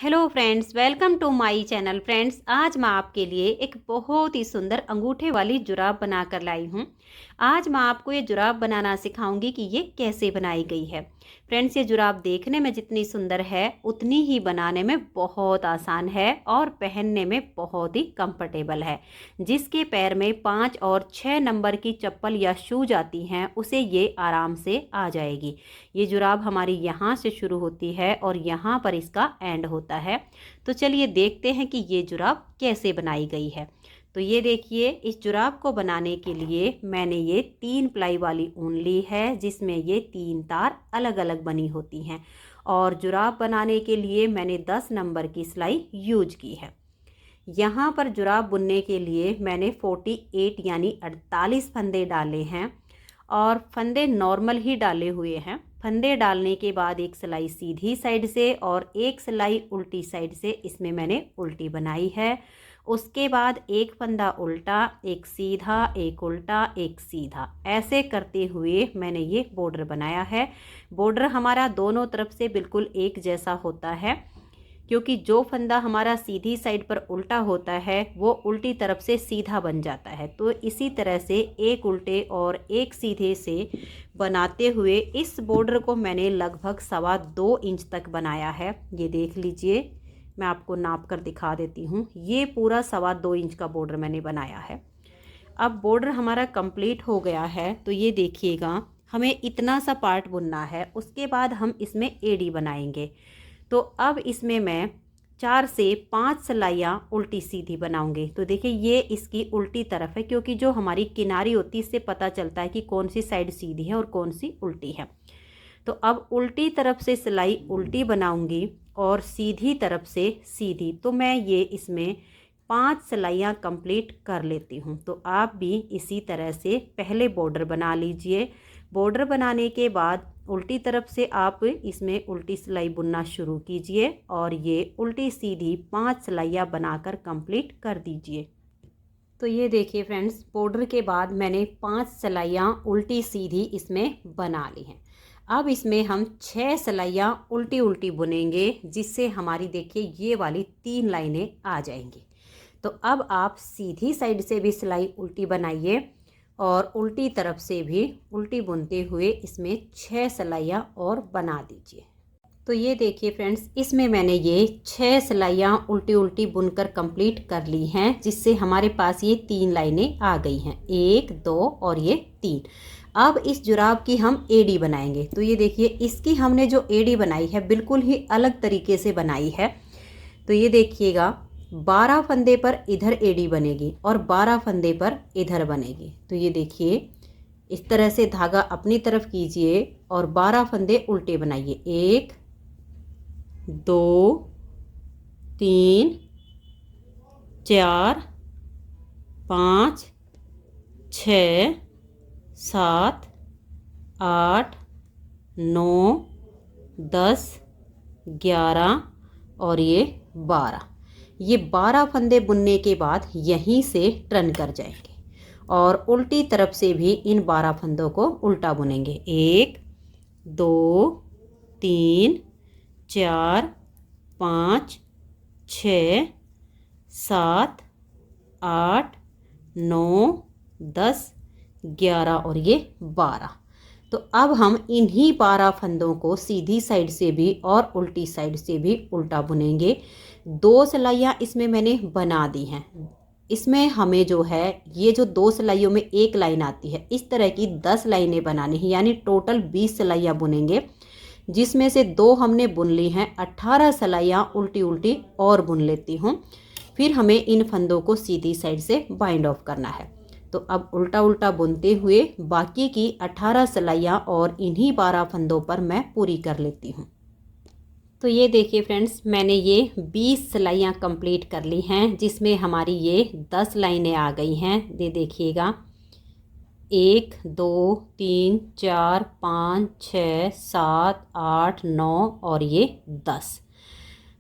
Hello friends, welcome to my channel. Friends, आज मैं आपके लिए एक बहुत ही सुंदर अंगूठे वाली जुराब बनाकर लाई हूँ। आज मैं आपको ये जुराब बनाना सिखाऊंगी कि ये कैसे बनाई गई है। फ्रेंड्स, ये जुराब देखने में जितनी सुंदर है उतनी ही बनाने में बहुत आसान है और पहनने में बहुत ही कंफर्टेबल है। जिसके पैर में 5 और 6 नंबर की चप्पल या शूज आती हैं उसे ये आराम से आ जाएगी। ये जुराब हमारी यहाँ से शुरू होती है और यहाँ पर इसका एंड होता है। तो चलिए देखते हैं कि ये जुराब कैसे बनाई गई है। तो ये देखिए, इस जुराब को बनाने के लिए मैंने ये 3 प्लाई वाली ऊन ली है जिसमें ये 3 तार अलग अलग बनी होती हैं। और जुराब बनाने के लिए मैंने 10 नंबर की सिलाई यूज की है। यहाँ पर जुराब बुनने के लिए मैंने 48 यानी 48 फंदे डाले हैं और फंदे नॉर्मल ही डाले हुए हैं। फंदे डालने के बाद एक सिलाई सीधी साइड से और एक सिलाई उल्टी साइड से इसमें मैंने उल्टी बनाई है। उसके बाद एक फंदा उल्टा, एक सीधा, एक उल्टा, एक सीधा, ऐसे करते हुए मैंने ये बॉर्डर बनाया है। बॉर्डर हमारा दोनों तरफ से बिल्कुल एक जैसा होता है, क्योंकि जो फंदा हमारा सीधी साइड पर उल्टा होता है वो उल्टी तरफ से सीधा बन जाता है। तो इसी तरह से एक उल्टे और एक सीधे से बनाते हुए इस बॉर्डर को मैंने लगभग 2.25 इंच तक बनाया है। ये देख लीजिए, मैं आपको नाप कर दिखा देती हूँ। ये पूरा 2.25 इंच का बॉर्डर मैंने बनाया है। अब बॉर्डर हमारा कंप्लीट हो गया है। तो ये देखिएगा, हमें इतना सा पार्ट बुनना है। उसके बाद हम इसमें एड़ी बनाएंगे। तो अब इसमें मैं 4 से 5 सिलाइयाँ उल्टी सीधी बनाऊंगी। तो देखिए, ये इसकी उल्टी तरफ है, क्योंकि जो हमारी किनारी होती है इससे पता चलता है कि कौन सी साइड सीधी है और कौन सी उल्टी है। तो अब उल्टी तरफ से सिलाई उल्टी बनाऊंगी और सीधी तरफ से सीधी। तो मैं ये इसमें 5 सिलाइयाँ कंप्लीट कर लेती हूँ। तो आप भी इसी तरह से पहले बॉर्डर बना लीजिए। बॉर्डर बनाने के बाद उल्टी तरफ से आप इसमें उल्टी सिलाई बुनना शुरू कीजिए और ये उल्टी सीधी 5 सिलाइयाँ बनाकर कंप्लीट कर दीजिए। तो ये देखिए फ्रेंड्स, बॉर्डर के बाद मैंने 5 सिलाइयाँ उल्टी सीधी इसमें बना ली हैं। अब इसमें हम 6 सिलाइयाँ उल्टी उल्टी बुनेंगे, जिससे हमारी देखिए ये वाली 3 लाइनें आ जाएंगी। तो अब आप सीधी साइड से भी सिलाई उल्टी बनाइए और उल्टी तरफ से भी उल्टी बुनते हुए इसमें 6 सिलाइयाँ और बना दीजिए। तो ये देखिए फ्रेंड्स, इसमें मैंने ये 6 सिलाइयाँ उल्टी उल्टी बुनकर कंप्लीट कर ली हैं, जिससे हमारे पास ये 3 लाइनें आ गई हैं, 1 2 और ये 3। अब इस जुराब की हम एड़ी बनाएंगे। तो ये देखिए, इसकी हमने जो एड़ी बनाई है बिल्कुल ही अलग तरीके से बनाई है। तो ये देखिएगा, 12 फंदे पर इधर एड़ी बनेगी और 12 फंदे पर इधर बनेगी। तो ये देखिए, इस तरह से धागा अपनी तरफ कीजिए और 12 फंदे उल्टे बनाइए। 1 2 3 4 5 6 7 8 9 10 11 और ये 12। ये 12 फंदे बुनने के बाद यहीं से टर्न कर जाएंगे और उल्टी तरफ से भी इन 12 फंदों को उल्टा बुनेंगे। 1 2 3 4 5 6 7 8 9 10 11 और ये 12। तो अब हम इन्हीं 12 फंदों को सीधी साइड से भी और उल्टी साइड से भी उल्टा बुनेंगे। 2 सिलाइयाँ इसमें मैंने बना दी हैं। इसमें हमें जो है ये जो 2 सिलाइयों में एक लाइन आती है, इस तरह की 10 लाइनें बनानी है, यानी टोटल 20 सिलाइयाँ बुनेंगे, जिसमें से 2 हमने बुन ली हैं। 18 सिलाइयाँ उल्टी उल्टी और बुन लेती हूँ। फिर हमें इन फंदों को सीधी साइड से बाइंड ऑफ करना है। तो अब उल्टा उल्टा बुनते हुए बाकी की 18 सिलाइयाँ और इन्हीं 12 फंदों पर मैं पूरी कर लेती हूँ। तो ये देखिए फ्रेंड्स, मैंने ये 20 सिलाइयाँ कंप्लीट कर ली हैं, जिसमें हमारी ये 10 लाइनें आ गई हैं। ये देखिएगा, 1 2 3 4 5 6 7 8 9 और ये 10।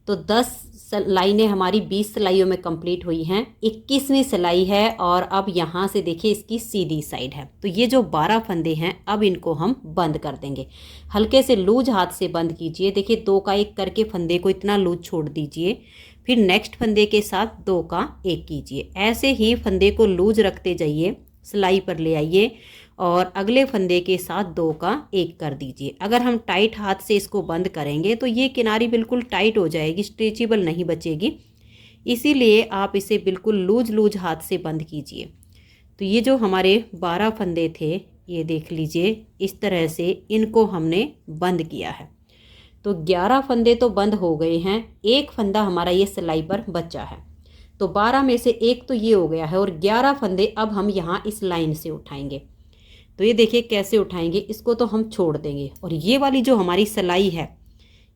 तो 10 लाइनें हमारी 20 सिलाइयों में कंप्लीट हुई हैं। 21वीं सिलाई है और अब यहाँ से देखिए इसकी सीधी साइड है। तो ये जो 12 फंदे हैं अब इनको हम बंद कर देंगे। हल्के से लूज हाथ से बंद कीजिए। देखिए 2 का 1 करके फंदे को इतना लूज छोड़ दीजिए, फिर नेक्स्ट फंदे के साथ 2 का 1 कीजिए। ऐसे ही फंदे को लूज रखते जाइए, सिलाई पर ले आइए और अगले फंदे के साथ 2 का 1 कर दीजिए। अगर हम टाइट हाथ से इसको बंद करेंगे तो ये किनारी बिल्कुल टाइट हो जाएगी, स्ट्रेचेबल नहीं बचेगी। इसीलिए आप इसे बिल्कुल लूज हाथ से बंद कीजिए। तो ये जो हमारे 12 फंदे थे, ये देख लीजिए इस तरह से इनको हमने बंद किया है। तो 11 फंदे तो बंद हो गए हैं, एक फंदा हमारा ये सिलाई पर बचा है। तो 12 में से एक तो ये हो गया है और 11 फंदे अब हम यहाँ इस लाइन से उठाएंगे। तो ये देखिए कैसे उठाएंगे, इसको तो हम छोड़ देंगे और ये वाली जो हमारी सिलाई है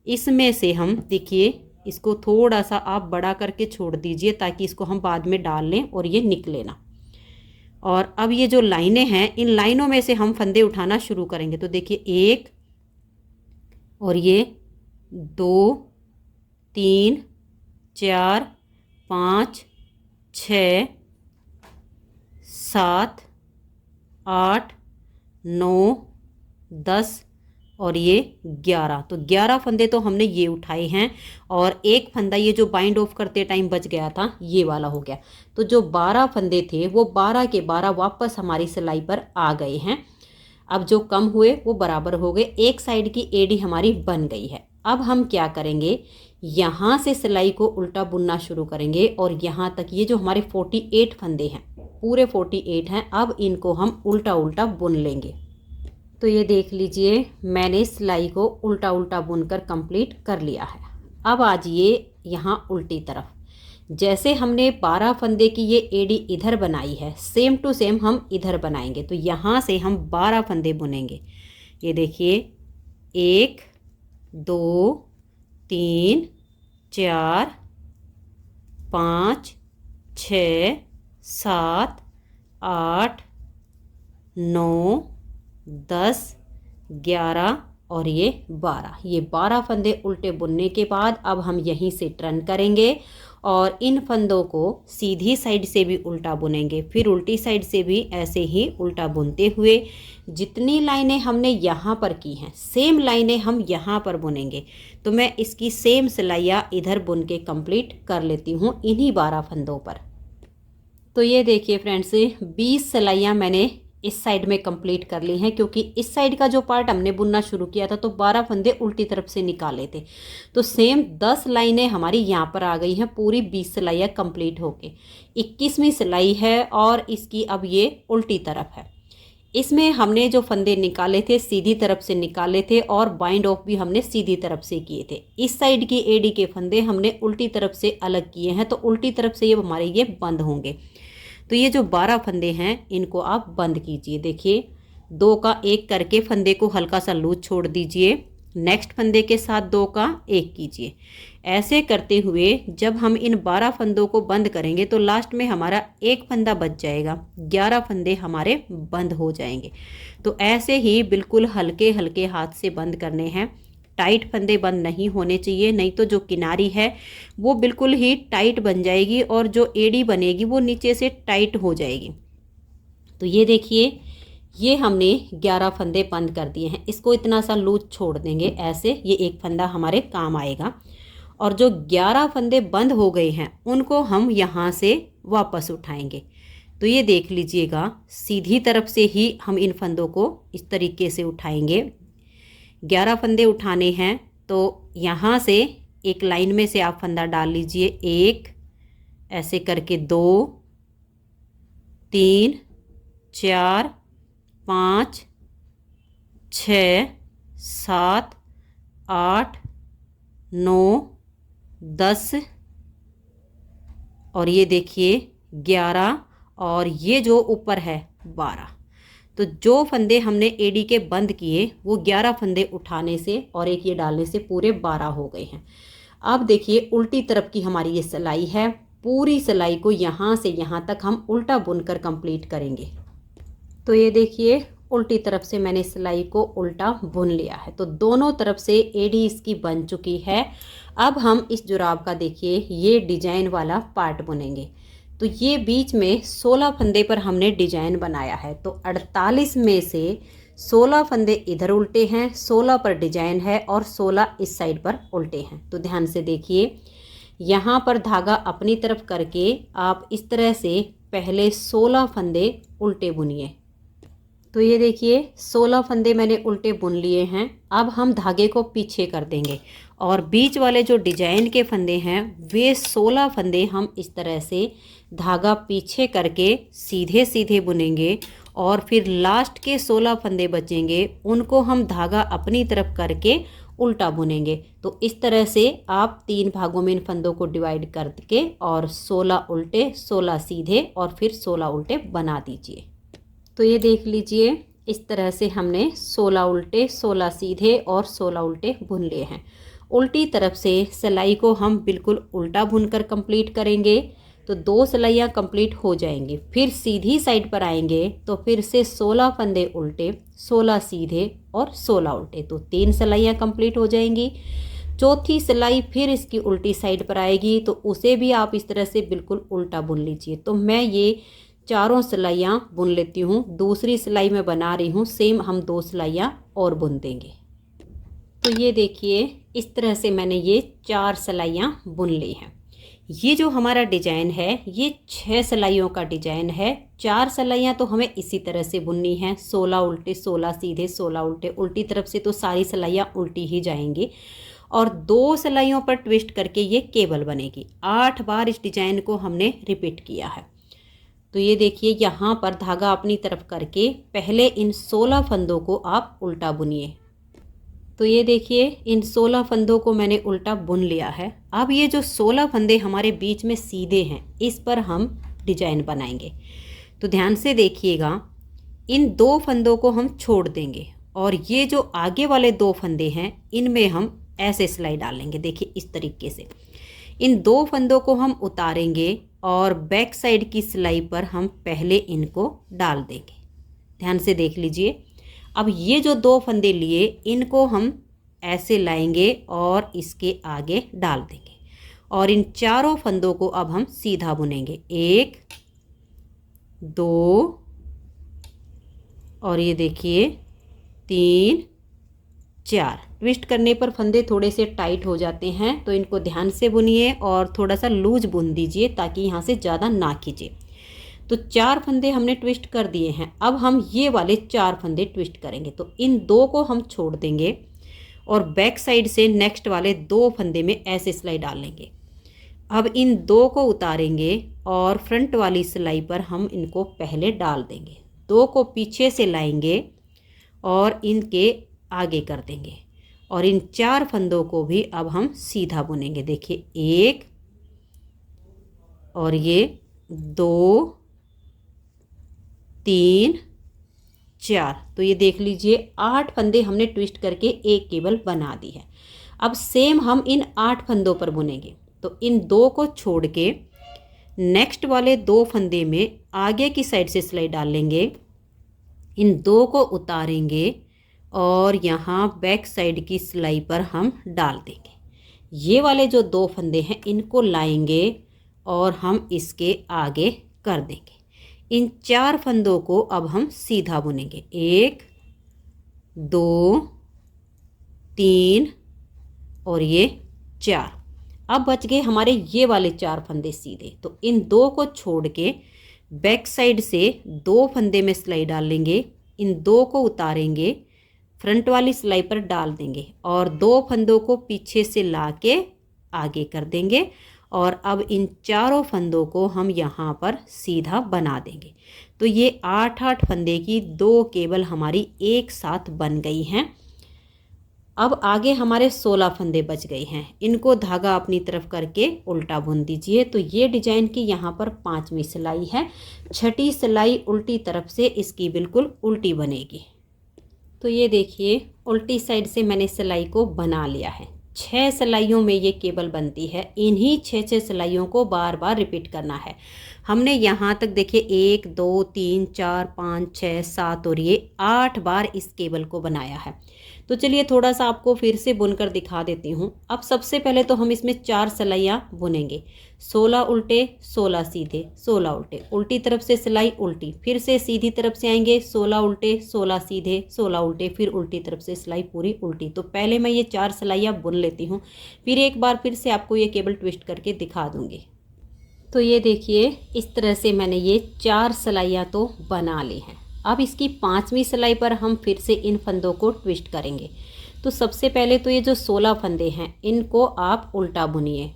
इसमें से हम देखिए इसको थोड़ा सा आप बड़ा करके छोड़ दीजिए ताकि इसको हम बाद में डाल लें और ये निकले ना। और अब ये जो लाइनें हैं इन लाइनों में से हम फंदे उठाना शुरू करेंगे। तो देखिए 1 और ये 2 3 4 5 6 7 8 9 10 और ये 11। तो 11 फंदे तो हमने ये उठाए हैं और एक फंदा ये जो बाइंड ऑफ करते टाइम बच गया था ये वाला हो गया। तो जो 12 फंदे थे वो 12 के 12 वापस हमारी सिलाई पर आ गए हैं। अब जो कम हुए वो बराबर हो गए, एक साइड की एड़ी हमारी बन गई है। अब हम क्या करेंगे, यहाँ से सिलाई को उल्टा बुनना शुरू करेंगे और यहाँ तक ये जो हमारे 48 फंदे हैं, पूरे 48 हैं, अब इनको हम उल्टा बुन लेंगे। तो ये देख लीजिए मैंने सिलाई को उल्टा बुनकर कंप्लीट कर लिया है। अब आ जाइए यहाँ उल्टी तरफ। जैसे हमने 12 फंदे की ये एड़ी इधर बनाई है, सेम टू सेम हम इधर बनाएंगे। तो यहाँ से हम 12 फंदे बुनेंगे। ये देखिए 1 2 3 4 5 6 7 8 9 10 11 और ये 12। ये 12 फंदे उल्टे बुनने के बाद अब हम यहीं से टर्न करेंगे और इन फंदों को सीधी साइड से भी उल्टा बुनेंगे, फिर उल्टी साइड से भी ऐसे ही उल्टा बुनते हुए जितनी लाइनें हमने यहाँ पर की हैं सेम लाइनें हम यहाँ पर बुनेंगे। तो मैं इसकी सेम सिलाइयाँ इधर बुन के कंप्लीट कर लेती हूँ इन्हीं 12 फंदों पर। तो ये देखिए फ्रेंड्स 20 सिलाइयाँ मैंने इस साइड में कंप्लीट कर ली हैं, क्योंकि इस साइड का जो पार्ट हमने बुनना शुरू किया था तो 12 फंदे उल्टी तरफ से निकाले थे। तो सेम 10 लाइनें हमारी यहाँ पर आ गई हैं, पूरी 20 सिलाइयाँ कंप्लीट होके 21वीं सिलाई है और इसकी अब ये उल्टी तरफ है। इसमें हमने जो फंदे निकाले थे सीधी तरफ से निकाले थे और बाइंड ऑफ भी हमने सीधी तरफ से किए थे। इस साइड की एडी के फंदे हमने उल्टी तरफ से अलग किए हैं, तो उल्टी तरफ से ये हमारे ये बंद होंगे। तो ये जो 12 फंदे हैं इनको आप बंद कीजिए। देखिए 2 का 1 करके फंदे को हल्का सा लूज छोड़ दीजिए, नेक्स्ट फंदे के साथ 2 का 1 कीजिए। ऐसे करते हुए जब हम इन 12 फंदों को बंद करेंगे तो लास्ट में हमारा एक फंदा बच जाएगा, 11 फंदे हमारे बंद हो जाएंगे। तो ऐसे ही बिल्कुल हल्के हल्के हाथ से बंद करने हैं। टाइट फंदे बंद नहीं होने चाहिए, नहीं तो जो किनारी है वो बिल्कुल ही टाइट बन जाएगी और जो एड़ी बनेगी वो नीचे से टाइट हो जाएगी। तो ये देखिए ये हमने 11 फंदे बंद कर दिए हैं। इसको इतना सा लूज छोड़ देंगे ऐसे, ये एक फंदा हमारे काम आएगा। और जो 11 फंदे बंद हो गए हैं उनको हम यहाँ से वापस उठाएंगे। तो ये देख लीजिएगा सीधी तरफ से ही हम इन फंदों को इस तरीके से उठाएंगे। 11 फंदे उठाने हैं तो यहाँ से एक लाइन में से आप फंदा डाल लीजिए, 1 ऐसे करके 2 3 4 5 6 7 8 9 10 और ये देखिए 11 और ये जो ऊपर है 12। तो जो फंदे हमने एडी के बंद किए वो 11 फंदे उठाने से और एक ये डालने से पूरे 12 हो गए हैं। अब देखिए उल्टी तरफ की हमारी ये सिलाई है, पूरी सिलाई को यहाँ से यहाँ तक हम उल्टा बुनकर कंप्लीट करेंगे। तो ये देखिए उल्टी तरफ से मैंने सिलाई को उल्टा बुन लिया है। तो दोनों तरफ से एडी इसकी बन चुकी है। अब हम इस जुराब का देखिए ये डिजाइन वाला पार्ट बुनेंगे। तो ये बीच में 16 फंदे पर हमने डिजाइन बनाया है, तो 48 में से 16 फंदे इधर उल्टे हैं, 16 पर डिजाइन है और 16 इस साइड पर उल्टे हैं। तो ध्यान से देखिए, यहाँ पर धागा अपनी तरफ करके आप इस तरह से पहले 16 फंदे उल्टे बुनिए। तो ये देखिए 16 फंदे मैंने उल्टे बुन लिए हैं। अब हम धागे को पीछे कर देंगे और बीच वाले जो डिजाइन के फंदे हैं वे 16 फंदे हम इस तरह से धागा पीछे करके सीधे सीधे बुनेंगे और फिर लास्ट के 16 फंदे बचेंगे उनको हम धागा अपनी तरफ करके उल्टा बुनेंगे। तो इस तरह से आप 3 भागों में इन फंदों को डिवाइड करके और 16 उल्टे 16 सीधे और फिर 16 उल्टे बना दीजिए। तो ये देख लीजिए, इस तरह से हमने 16 उल्टे 16 सीधे और 16 उल्टे बुन लिए हैं। उल्टी तरफ से सिलाई को हम बिल्कुल उल्टा बुनकर कंप्लीट करेंगे तो 2 सिलाइयाँ कंप्लीट हो जाएंगी। फिर सीधी साइड पर आएंगे तो फिर से 16 फंदे उल्टे 16 सीधे और 16 उल्टे, तो 3 सिलाइयाँ कंप्लीट हो जाएंगी। चौथी सिलाई फिर इसकी उल्टी साइड पर आएगी तो उसे भी आप इस तरह से बिल्कुल उल्टा बुन लीजिए। तो मैं ये चारों सिलाइयाँ बुन लेती हूँ। दूसरी सिलाई में बना रही हूँ, सेम हम 2 सिलाइयाँ और बुन देंगे। तो ये देखिए, इस तरह से मैंने ये 4 सिलाइयाँ बुन ली हैं। ये जो हमारा डिजाइन है ये 6 सिलाइयों का डिजाइन है। 4 सिलाइयाँ तो हमें इसी तरह से बुननी है, 16 उल्टे 16 सीधे 16 उल्टे। उल्टी तरफ से तो सारी सिलाइयाँ उल्टी ही जाएंगी और 2 सिलाइयों पर ट्विस्ट करके ये केबल बनेगी। 8 बार इस डिजाइन को हमने रिपीट किया है। तो ये देखिए, यहाँ पर धागा अपनी तरफ करके पहले इन 16 फंदों को आप उल्टा बुनिए। तो ये देखिए, इन 16 फंदों को मैंने उल्टा बुन लिया है। अब ये जो 16 फंदे हमारे बीच में सीधे हैं इस पर हम डिजाइन बनाएंगे। तो ध्यान से देखिएगा, इन 2 फंदों को हम छोड़ देंगे और ये जो आगे वाले 2 फंदे हैं इनमें हम ऐसे सिलाई डालेंगे। देखिए इस तरीके से इन 2 फंदों को हम उतारेंगे और बैक साइड की सिलाई पर हम पहले इनको डाल देंगे। ध्यान से देख लीजिए, अब ये जो 2 फंदे लिए इनको हम ऐसे लाएंगे और इसके आगे डाल देंगे और इन चारों फंदों को अब हम सीधा बुनेंगे। 1 2 और ये देखिए 3 4। ट्विस्ट करने पर फंदे थोड़े से टाइट हो जाते हैं तो इनको ध्यान से बुनिए और थोड़ा सा लूज बुन दीजिए ताकि यहाँ से ज़्यादा ना खींचे। तो 4 फंदे हमने ट्विस्ट कर दिए हैं। अब हम ये वाले 4 फंदे ट्विस्ट करेंगे। तो इन 2 को हम छोड़ देंगे और बैक साइड से नेक्स्ट वाले 2 फंदे में ऐसे सिलाई डाल लेंगे। अब इन 2 को उतारेंगे और फ्रंट वाली सिलाई पर हम इनको पहले डाल देंगे। 2 को पीछे से लाएंगे और इनके आगे कर देंगे और इन 4 फंदों को भी अब हम सीधा बुनेंगे। देखिए 1 और ये 2 3 4। तो ये देख लीजिए 8 फंदे हमने ट्विस्ट करके एक केबल बना दी है। अब सेम हम इन 8 फंदों पर बुनेंगे। तो इन 2 को छोड़ के नेक्स्ट वाले 2 फंदे में आगे की साइड से सिलाई डाल लेंगे। इन 2 को उतारेंगे और यहाँ बैक साइड की सिलाई पर हम डाल देंगे। ये वाले जो 2 फंदे हैं इनको लाएंगे और हम इसके आगे कर देंगे। इन 4 फंदों को अब हम सीधा बुनेंगे। 1 2 3 और ये 4। अब बच गए हमारे ये वाले 4 फंदे सीधे। तो इन 2 को छोड़ के बैक साइड से 2 फंदे में सिलाई डाल लेंगे। इन 2 को उतारेंगे, फ्रंट वाली सिलाई पर डाल देंगे और 2 फंदों को पीछे से ला के आगे कर देंगे और अब इन चारों फंदों को हम यहाँ पर सीधा बना देंगे। तो ये 8-8 फंदे की 2 केबल हमारी एक साथ बन गई हैं। अब आगे हमारे 16 फंदे बच गए हैं, इनको धागा अपनी तरफ करके उल्टा बुन दीजिए। तो ये डिजाइन की यहाँ पर 5वीं सिलाई है। 6ठी सिलाई उल्टी तरफ से इसकी बिल्कुल उल्टी बनेगी। तो ये देखिए उल्टी साइड से मैंने सिलाई को बना लिया है। 6 सिलाइयों में ये केबल बनती है। इन्हीं 6 सिलाइयों को बार बार रिपीट करना है। हमने यहाँ तक देखिए 1 2 3 4 5 6 7 और ये 8 बार इस केबल को बनाया है। तो चलिए थोड़ा सा आपको फिर से बुनकर दिखा देती हूँ। अब सबसे पहले तो हम इसमें 4 सिलाइयाँ बुनेंगे, 16 उल्टे 16 सीधे 16 उल्टे, उल्टी तरफ से सिलाई उल्टी, फिर से सीधी तरफ से आएंगे 16 उल्टे 16 सीधे 16 उल्टे, फिर उल्टी तरफ से सिलाई पूरी उल्टी। तो पहले मैं ये 4 सिलाइयाँ बुन लेती हूँ, फिर एक बार फिर से आपको ये केबल ट्विस्ट करके दिखा दूँगी। तो ये देखिए इस तरह से मैंने ये 4 सिलाइयाँ तो बना ली हैं। अब इसकी 5वीं सिलाई पर हम फिर से इन फंदों को ट्विस्ट करेंगे। तो सबसे पहले तो ये जो 16 फंदे हैं इनको आप उल्टा बुनिए।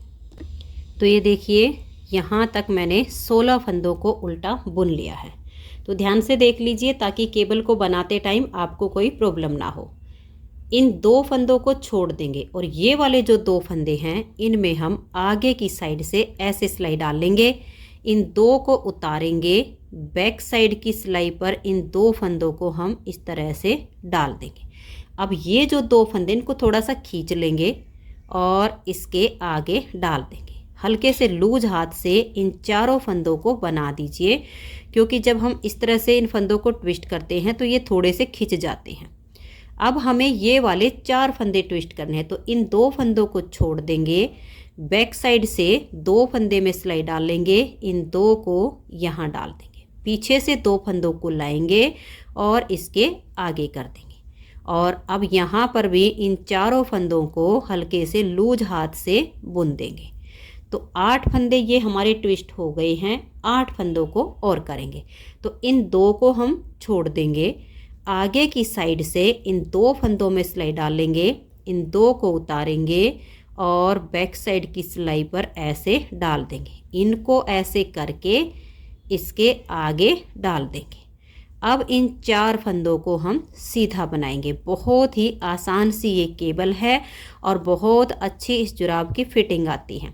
तो ये देखिए यहाँ तक मैंने 16 फंदों को उल्टा बुन लिया है। तो ध्यान से देख लीजिए ताकि केबल को बनाते टाइम आपको कोई प्रॉब्लम ना हो। इन 2 फंदों को छोड़ देंगे और ये वाले जो 2 फंदे हैं इनमें हम आगे की साइड से ऐसे सिलाई डाल लेंगे। इन 2 को उतारेंगे, बैक साइड की सिलाई पर इन 2 फंदों को हम इस तरह से डाल देंगे। अब ये जो 2 फंदे इनको थोड़ा सा खींच लेंगे और इसके आगे डाल देंगे। हल्के से लूज हाथ से इन चारों फंदों को बना दीजिए, क्योंकि जब हम इस तरह से इन फंदों को ट्विस्ट करते हैं तो ये थोड़े से खिंच जाते हैं। अब हमें ये वाले 4 फंदे ट्विस्ट करने हैं। तो इन 2 फंदों को छोड़ देंगे, बैक साइड से 2 फंदे में सिलाई डाल लेंगे, इन 2 को यहाँ डाल देंगे, पीछे से 2 फंदों को लाएंगे और इसके आगे कर देंगे। और अब यहाँ पर भी इन चारों फंदों को हल्के से लूज हाथ से बुन देंगे। तो 8 फंदे ये हमारे ट्विस्ट हो गए हैं, 8 फंदों को और करेंगे। तो इन 2 को हम छोड़ देंगे, आगे की साइड से इन 2 फंदों में सिलाई डालेंगे, इन 2 को उतारेंगे और बैक साइड की सिलाई पर ऐसे डाल देंगे। इनको ऐसे करके इसके आगे डाल देंगे। अब इन 4 फंदों को हम सीधा बनाएंगे। बहुत ही आसान सी ये केबल है और बहुत अच्छी इस जुराब की फिटिंग आती है।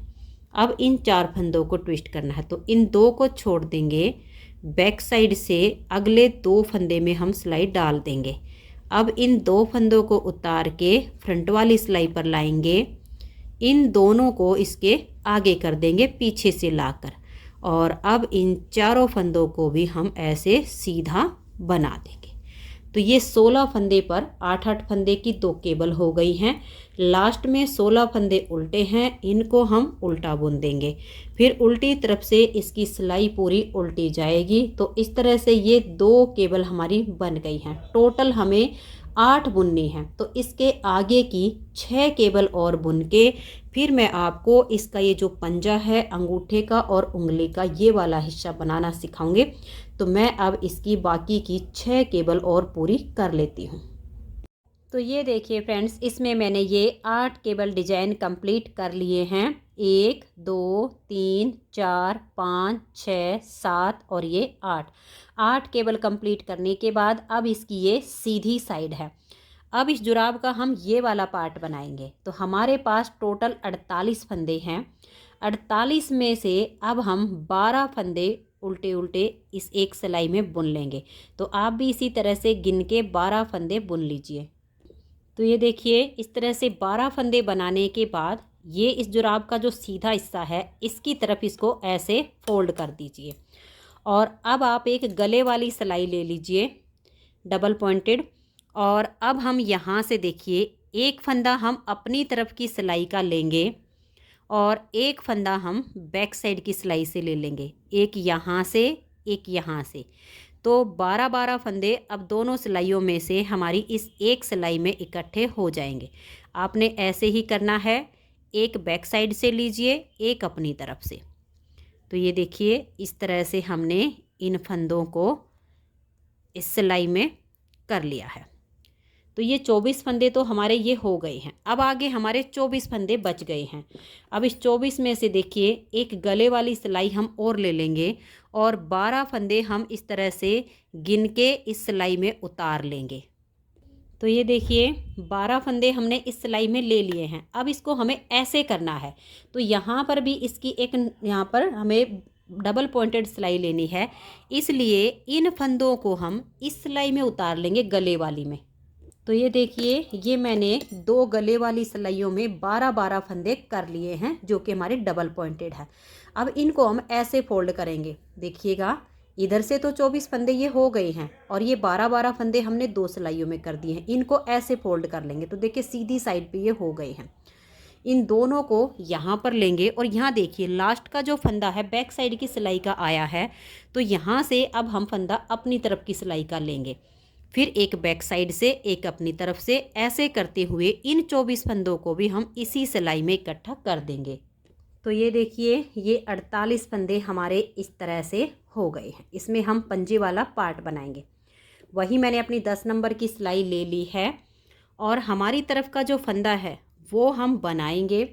अब इन 4 फंदों को ट्विस्ट करना है। तो इन 2 को छोड़ देंगे, बैक साइड से अगले 2 फंदे में हम सिलाई डाल देंगे। अब इन 2 फंदों को उतार के फ्रंट वाली सिलाई पर लाएंगे, इन दोनों को इसके आगे कर देंगे पीछे से लाकर। और अब इन चारों फंदों को भी हम ऐसे सीधा बना देंगे। तो ये 16 फंदे पर 8-8 फंदे की 2 केबल हो गई हैं। लास्ट में 16 फंदे उल्टे हैं, इनको हम उल्टा बुन देंगे। फिर उल्टी तरफ से इसकी सिलाई पूरी उल्टी जाएगी। तो इस तरह से ये 2 केबल हमारी बन गई हैं। टोटल हमें 8 बुननी है। तो इसके आगे की 6 केबल और बुन के फिर मैं आपको इसका ये जो पंजा है अंगूठे का और उंगली का ये वाला हिस्सा बनाना सिखाऊंगी। तो मैं अब इसकी बाकी की 6 केबल और पूरी कर लेती हूँ। तो ये देखिए फ्रेंड्स, इसमें मैंने ये 8 केबल डिजाइन कंप्लीट कर लिए हैं। 1 2 3 4 5 6 7 और ये 8 केबल कंप्लीट करने के बाद अब इसकी ये सीधी साइड है। अब इस जुराब का हम ये वाला पार्ट बनाएंगे। तो हमारे पास टोटल 48 फंदे हैं। 48 में से अब हम 12 फंदे उल्टे उल्टे इस एक सिलाई में बुन लेंगे। तो आप भी इसी तरह से गिन के 12 फंदे बुन लीजिए। तो ये देखिए इस तरह से 12 फंदे बनाने के बाद ये इस जुराब का जो सीधा हिस्सा है इसकी तरफ इसको ऐसे फोल्ड कर दीजिए। और अब आप एक गले वाली सिलाई ले लीजिए डबल पॉइंटेड। और अब हम यहाँ से देखिए एक फंदा हम अपनी तरफ की सिलाई का लेंगे और एक फंदा हम बैक साइड की सिलाई से ले लेंगे, एक यहाँ से एक यहाँ से। तो 12-12 फंदे अब दोनों सिलाइयों में से हमारी इस एक सिलाई में इकट्ठे हो जाएंगे। आपने ऐसे ही करना है, एक बैक साइड से लीजिए एक अपनी तरफ से। तो ये देखिए इस तरह से हमने इन फंदों को इस सिलाई में कर लिया है। तो ये 24 फंदे तो हमारे ये हो गए हैं। अब आगे हमारे 24 फंदे बच गए हैं। अब इस 24 में से देखिए एक गले वाली सिलाई हम और ले लेंगे और 12 फंदे हम इस तरह से गिन के इस सिलाई में उतार लेंगे। तो ये देखिए 12 फंदे हमने इस सिलाई में ले लिए हैं। अब इसको हमें ऐसे करना है। तो यहाँ पर भी इसकी एक यहाँ पर हमें डबल पॉइंटेड सिलाई लेनी है, इसलिए इन फंदों को हम इस सिलाई में उतार लेंगे गले वाली में। तो ये देखिए ये मैंने 2 गले वाली सिलाइयों में 12-12 फंदे कर लिए हैं जो कि हमारे डबल पॉइंटेड है। अब इनको हम ऐसे फोल्ड करेंगे। देखिएगा इधर से तो 24 फंदे ये हो गए हैं और ये 12-12 फंदे हमने 2 सिलाइयों में कर दिए हैं। इनको ऐसे फोल्ड कर लेंगे तो देखिए सीधी साइड पे ये हो गए हैं। इन दोनों को यहाँ पर लेंगे और यहाँ देखिए लास्ट का जो फंदा है बैक साइड की सिलाई का आया है, तो यहाँ से अब हम फंदा अपनी तरफ की सिलाई का लेंगे, फिर एक बैक साइड से एक अपनी तरफ से, ऐसे करते हुए इन 24 फंदों को भी हम इसी सिलाई में इकट्ठा कर देंगे। तो ये देखिए ये 48 फंदे हमारे इस तरह से हो गए हैं। इसमें हम पंजे वाला पार्ट बनाएंगे। वही मैंने अपनी 10 नंबर की सिलाई ले ली है और हमारी तरफ का जो फंदा है वो हम बनाएंगे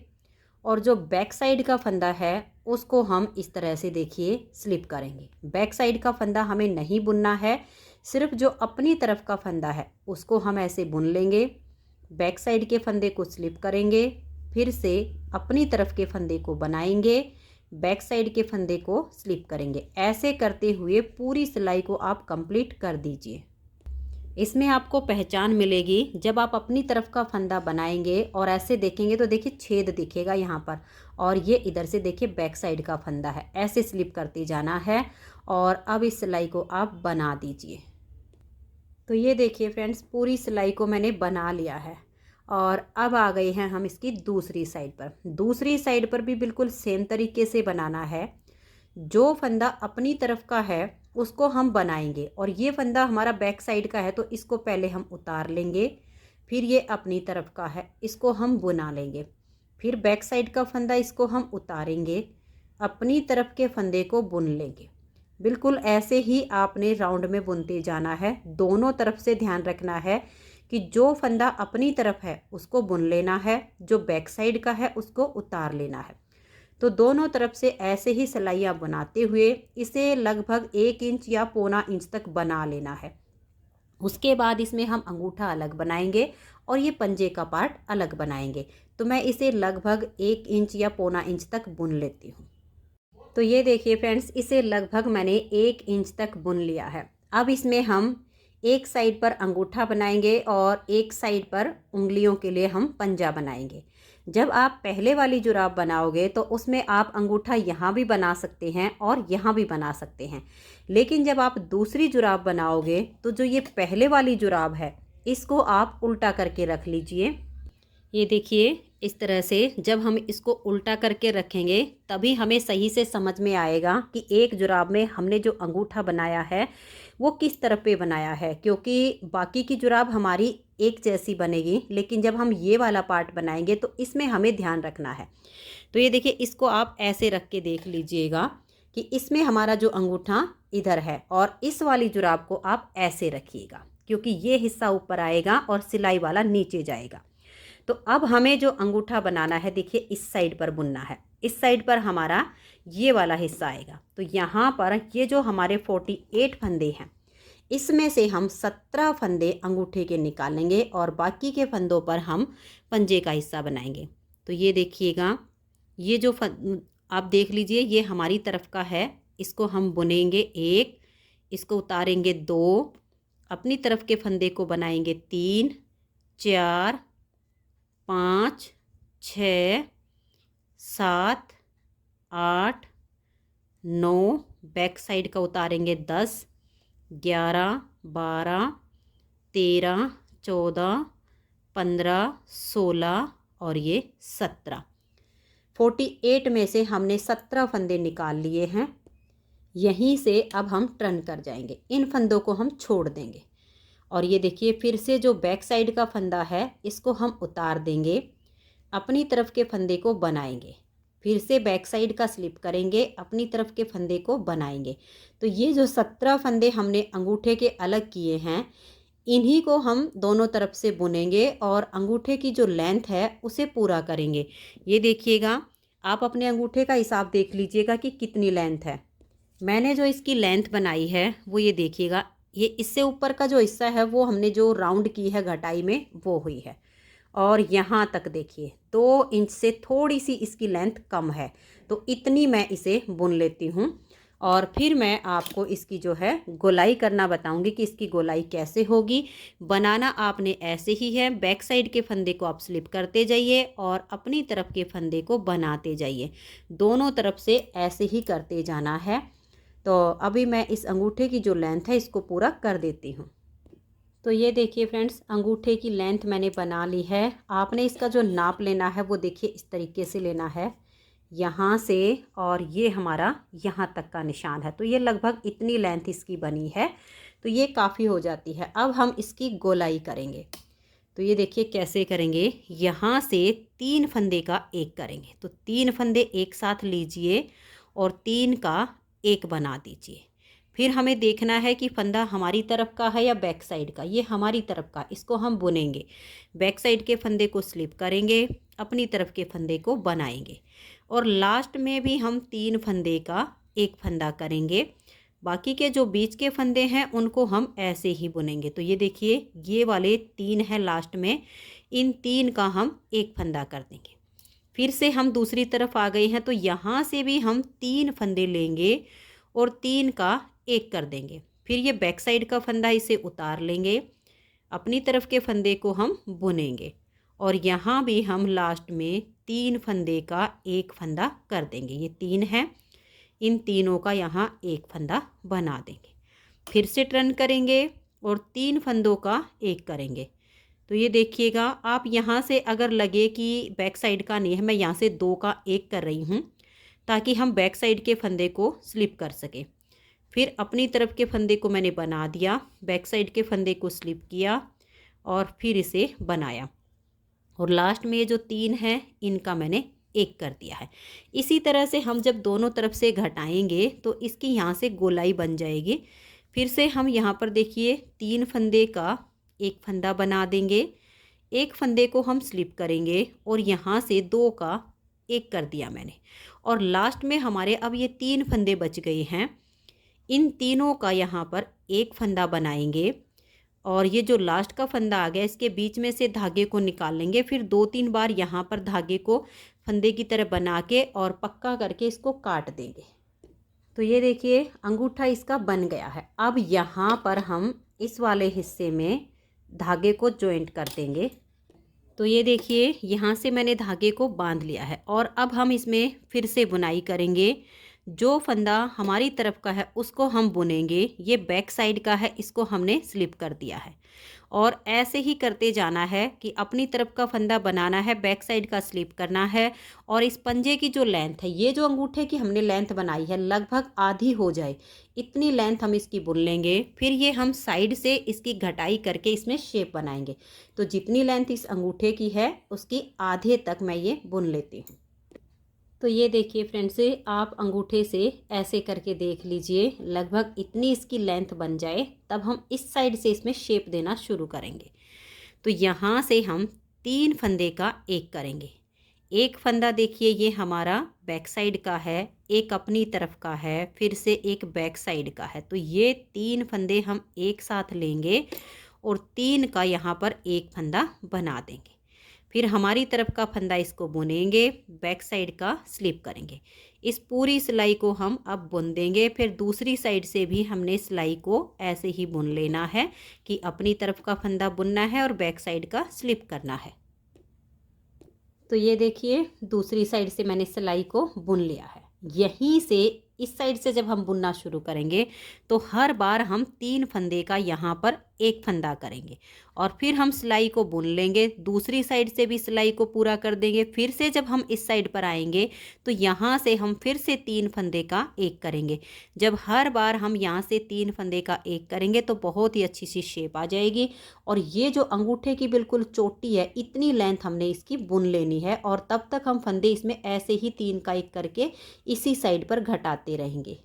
और जो बैक साइड का फंदा है उसको हम इस तरह से देखिए स्लिप करेंगे। बैक साइड का फंदा हमें नहीं बुनना है, सिर्फ जो अपनी तरफ का फंदा है उसको हम ऐसे बुन लेंगे, बैक साइड के फंदे को स्लिप करेंगे, फिर से अपनी तरफ के फंदे को बनाएंगे, बैक साइड के फंदे को स्लिप करेंगे। ऐसे करते हुए पूरी सिलाई को आप कंप्लीट कर दीजिए। इसमें आपको पहचान मिलेगी जब आप अपनी तरफ का फंदा बनाएंगे और ऐसे देखेंगे तो देखिए छेद दिखेगा यहाँ पर, और ये इधर से देखिए बैक साइड का फंदा है। ऐसे स्लिप करते जाना है और अब इस सिलाई को आप बना दीजिए। तो ये देखिए फ्रेंड्स पूरी सिलाई को मैंने बना लिया है और अब आ गए हैं हम इसकी दूसरी साइड पर। दूसरी साइड पर भी बिल्कुल सेम तरीके से बनाना है। जो फंदा अपनी तरफ का है उसको हम बनाएंगे और ये फंदा हमारा बैक साइड का है तो इसको पहले हम उतार लेंगे, फिर ये अपनी तरफ का है इसको हम बुना लेंगे, फिर बैक साइड का फंदा इसको हम उतारेंगे, अपनी तरफ के फंदे को बुन लेंगे। बिल्कुल ऐसे ही आपने राउंड में बुनते जाना है। दोनों तरफ से ध्यान रखना है कि जो फंदा अपनी तरफ है उसको बुन लेना है, जो बैक साइड का है उसको उतार लेना है। तो दोनों तरफ से ऐसे ही सिलाइयाँ बनाते हुए इसे लगभग 1 इंच या पौना इंच तक बना लेना है। उसके बाद इसमें हम अंगूठा अलग बनाएंगे और ये पंजे का पार्ट अलग बनाएंगे। तो मैं इसे लगभग 1 इंच या पौना इंच तक बुन लेती हूँ। तो ये देखिए फ्रेंड्स इसे लगभग मैंने 1 इंच तक बुन लिया है। अब इसमें हम एक साइड पर अंगूठा बनाएंगे और एक साइड पर उंगलियों के लिए हम पंजा बनाएंगे। जब आप पहले वाली जुराब बनाओगे तो उसमें आप अंगूठा यहाँ भी बना सकते हैं और यहाँ भी बना सकते हैं, लेकिन जब आप दूसरी जुराब बनाओगे तो जो ये पहले वाली जुराब है इसको आप उल्टा करके रख लीजिए। ये देखिए इस तरह से जब हम इसको उल्टा करके रखेंगे तभी हमें सही से समझ में आएगा कि एक जुराब में हमने जो अंगूठा बनाया है वो किस तरफ पे बनाया है, क्योंकि बाकी की जुराब हमारी एक जैसी बनेगी, लेकिन जब हम ये वाला पार्ट बनाएंगे तो इसमें हमें ध्यान रखना है। तो ये देखिए इसको आप ऐसे रख के देख लीजिएगा कि इसमें हमारा जो अंगूठा इधर है और इस वाली जुराब को आप ऐसे रखिएगा, क्योंकि ये हिस्सा ऊपर आएगा और सिलाई वाला नीचे जाएगा। तो अब हमें जो अंगूठा बनाना है देखिए इस साइड पर बुनना है। इस साइड पर हमारा ये वाला हिस्सा आएगा। तो यहाँ पर ये जो हमारे 48 फंदे हैं इसमें से हम 17 फंदे अंगूठे के निकालेंगे और बाकी के फंदों पर हम पंजे का हिस्सा बनाएंगे। तो ये देखिएगा ये जो आप देख लीजिए ये हमारी तरफ का है, इसको हम बुनेंगे 1, इसको उतारेंगे 2, अपनी तरफ के फंदे को बनाएंगे 3, 4, 5, 6, 7, 8, 9, बैक साइड का उतारेंगे 10, 11, 12, 13, 14, 15, 16 और ये 17। 48 में से हमने 17 फंदे निकाल लिए हैं। यहीं से अब हम टर्न कर जाएंगे, इन फंदों को हम छोड़ देंगे और ये देखिए फिर से जो बैक साइड का फंदा है इसको हम उतार देंगे, अपनी तरफ के फंदे को बनाएंगे, फिर से बैक साइड का स्लिप करेंगे, अपनी तरफ के फंदे को बनाएंगे। तो ये जो 17 फंदे हमने अंगूठे के अलग किए हैं इन्हीं को हम दोनों तरफ से बुनेंगे और अंगूठे की जो लेंथ है उसे पूरा करेंगे। ये देखिएगा आप अपने अंगूठे का हिसाब देख लीजिएगा कि कितनी लेंथ है। मैंने जो इसकी लेंथ बनाई है वो ये देखिएगा, ये इससे ऊपर का जो हिस्सा है वो हमने जो राउंड की है घटाई में वो हुई है और यहाँ तक देखिए 2 इंच से थोड़ी सी इसकी लेंथ कम है। तो इतनी मैं इसे बुन लेती हूँ और फिर मैं आपको इसकी जो है गोलाई करना बताऊंगी कि इसकी गोलाई कैसे होगी। बनाना आपने ऐसे ही है, बैक साइड के फंदे को आप स्लिप करते जाइए और अपनी तरफ के फंदे को बनाते जाइए, दोनों तरफ से ऐसे ही करते जाना है। तो अभी मैं इस अंगूठे की जो लेंथ है इसको पूरा कर देती हूँ। तो ये देखिए फ्रेंड्स, अंगूठे की लेंथ मैंने बना ली है। आपने इसका जो नाप लेना है वो देखिए इस तरीके से लेना है, यहाँ से और ये हमारा यहाँ तक का निशान है। तो ये लगभग इतनी लेंथ इसकी बनी है, तो ये काफ़ी हो जाती है। अब हम इसकी गोलाई करेंगे। तो ये देखिए कैसे करेंगे, यहाँ से 3 फंदे का एक करेंगे। तो 3 फंदे एक साथ लीजिए और 3 का एक बना दीजिए। फिर हमें देखना है कि फंदा हमारी तरफ का है या बैक साइड का। ये हमारी तरफ का, इसको हम बुनेंगे। बैक साइड के फंदे को स्लिप करेंगे, अपनी तरफ के फंदे को बनाएंगे और लास्ट में भी हम 3 फंदे का एक फंदा करेंगे। बाकी के जो बीच के फंदे हैं उनको हम ऐसे ही बुनेंगे। तो ये देखिए ये वाले 3 हैं लास्ट में, इन 3 का हम एक फंदा कर देंगे। फिर से हम दूसरी तरफ आ गए हैं, तो यहाँ से भी हम 3 फंदे लेंगे और 3 का एक कर देंगे। फिर ये बैक साइड का फंदा इसे उतार लेंगे, अपनी तरफ के फंदे को हम बुनेंगे और यहाँ भी हम लास्ट में 3 फंदे का एक फंदा कर देंगे। ये 3 हैं, इन तीनों का यहाँ एक फंदा बना देंगे। फिर से टर्न करेंगे और 3 फंदों का एक करेंगे। तो ये देखिएगा, आप यहाँ से अगर लगे कि बैक साइड का नहीं है, मैं यहाँ से 2 का एक कर रही हूँ ताकि हम बैक साइड के फंदे को स्लिप कर सकें। फिर अपनी तरफ के फंदे को मैंने बना दिया, बैक साइड के फंदे को स्लिप किया और फिर इसे बनाया और लास्ट में ये जो 3 हैं इनका मैंने एक कर दिया है। इसी तरह से हम जब दोनों तरफ से घटाएंगे तो इसकी यहाँ से गोलाई बन जाएगी। फिर से हम यहाँ पर देखिए 3 फंदे का एक फंदा बना देंगे, एक फंदे को हम स्लिप करेंगे और यहाँ से 2 का एक कर दिया मैंने और लास्ट में हमारे अब ये 3 फंदे बच गए हैं। इन तीनों का यहाँ पर एक फंदा बनाएंगे और ये जो लास्ट का फंदा आ गया इसके बीच में से धागे को निकाल लेंगे। फिर 2-3 बार यहाँ पर धागे को फंदे की तरह बना के और पक्का करके इसको काट देंगे। तो ये देखिए अंगूठा इसका बन गया है। अब यहाँ पर हम इस वाले हिस्से में धागे को जॉइंट कर देंगे। तो ये देखिए यहाँ से मैंने धागे को बांध लिया है और अब हम इसमें फिर से बुनाई करेंगे। जो फंदा हमारी तरफ का है उसको हम बुनेंगे, ये बैक साइड का है इसको हमने स्लिप कर दिया है और ऐसे ही करते जाना है कि अपनी तरफ का फंदा बनाना है, बैक साइड का स्लिप करना है और इस पंजे की जो लेंथ है, ये जो अंगूठे की हमने लेंथ बनाई है लगभग आधी हो जाए इतनी लेंथ हम इसकी बुन लेंगे। फिर ये हम साइड से इसकी घटाई करके इसमें शेप बनाएंगे। तो जितनी लेंथ इस अंगूठे की है उसकी आधे तक मैं ये बुन लेती हूँ। तो ये देखिए फ्रेंड्स, आप अंगूठे से ऐसे करके देख लीजिए, लगभग इतनी इसकी लेंथ बन जाए तब हम इस साइड से इसमें शेप देना शुरू करेंगे। तो यहाँ से हम 3 फंदे का एक करेंगे। एक फंदा देखिए ये हमारा बैक साइड का है, एक अपनी तरफ का है, फिर से एक बैक साइड का है। तो ये 3 फंदे हम एक साथ लेंगे और 3 का यहाँ पर एक फंदा बना देंगे। फिर हमारी तरफ का फंदा इसको बुनेंगे, बैक साइड का स्लिप करेंगे। इस पूरी सिलाई को हम अब बुन देंगे। फिर दूसरी साइड से भी हमने सिलाई को ऐसे ही बुन लेना है कि अपनी तरफ का फंदा बुनना है और बैक साइड का स्लिप करना है। तो ये देखिए दूसरी साइड से मैंने सिलाई को बुन लिया है। यहीं से इस साइड से जब हम बुनना शुरू करेंगे तो हर बार हम 3 फंदे का यहाँ पर एक फंदा करेंगे और फिर हम सिलाई को बुन लेंगे, दूसरी साइड से भी सिलाई को पूरा कर देंगे। फिर से जब हम इस साइड पर आएंगे तो यहाँ से हम फिर से 3 फंदे का एक करेंगे। जब हर बार हम यहाँ से 3 फंदे का एक करेंगे तो बहुत ही अच्छी सी शेप आ जाएगी और ये जो अंगूठे की बिल्कुल चोटी है इतनी लेंथ हमने इसकी बुन लेनी है और तब तक हम फंदे इसमें ऐसे ही 3 का एक करके इसी साइड पर घटाते रहेंगे।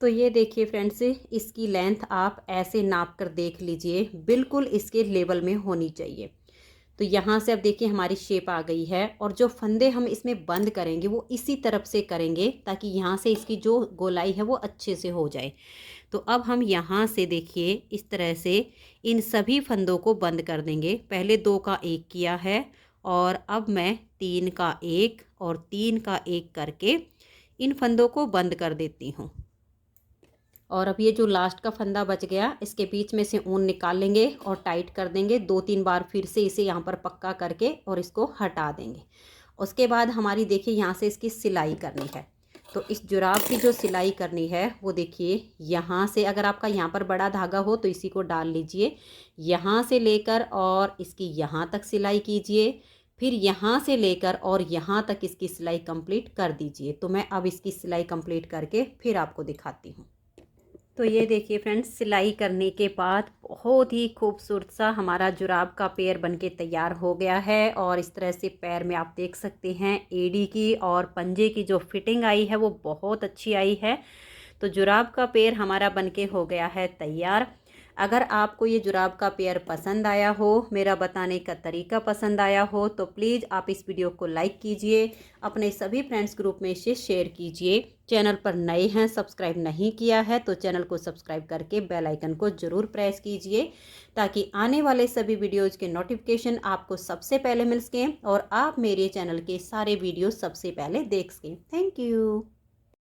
तो ये देखिए फ्रेंड्स, इसकी लेंथ आप ऐसे नाप कर देख लीजिए, बिल्कुल इसके लेवल में होनी चाहिए। तो यहाँ से अब देखिए हमारी शेप आ गई है और जो फंदे हम इसमें बंद करेंगे वो इसी तरफ से करेंगे ताकि यहाँ से इसकी जो गोलाई है वो अच्छे से हो जाए। तो अब हम यहाँ से देखिए इस तरह से इन सभी फंदों को बंद कर देंगे। पहले 2 का एक किया है और अब मैं 3 का एक और 3 का एक करके इन फंदों को बंद कर देती हूँ। और अब ये जो लास्ट का फंदा बच गया इसके बीच में से ऊन निकाल लेंगे और टाइट कर देंगे। 2-3 बार फिर से इसे यहाँ पर पक्का करके और इसको हटा देंगे। उसके बाद हमारी देखिए यहाँ से इसकी सिलाई करनी है। तो इस जुराब की जो सिलाई करनी है वो देखिए, यहाँ से अगर आपका यहाँ पर बड़ा धागा हो तो इसी को डाल लीजिए, यहाँ से लेकर और इसकी यहाँ तक सिलाई कीजिए, फिर यहाँ से लेकर और यहाँ तक इसकी सिलाई कंप्लीट कर दीजिए। तो मैं अब इसकी सिलाई कंप्लीट करके फिर आपको दिखाती हूँ। तो ये देखिए फ्रेंड्स, सिलाई करने के बाद बहुत ही खूबसूरत सा हमारा जुराब का पेयर बनके तैयार हो गया है। और इस तरह से पैर में आप देख सकते हैं एड़ी की और पंजे की जो फिटिंग आई है वो बहुत अच्छी आई है। तो जुराब का पेयर हमारा बनके हो गया है तैयार। अगर आपको ये जुराब का पेयर पसंद आया हो, मेरा बताने का तरीका पसंद आया हो, तो प्लीज़ आप इस वीडियो को लाइक कीजिए, अपने सभी फ्रेंड्स ग्रुप में इसे शेयर कीजिए। चैनल पर नए हैं, सब्सक्राइब नहीं किया है तो चैनल को सब्सक्राइब करके बेल आइकन को ज़रूर प्रेस कीजिए, ताकि आने वाले सभी वीडियोज़ के नोटिफिकेशन आपको सबसे पहले मिल सकें और आप मेरे चैनल के सारे वीडियो सबसे पहले देख सकें। Thank you.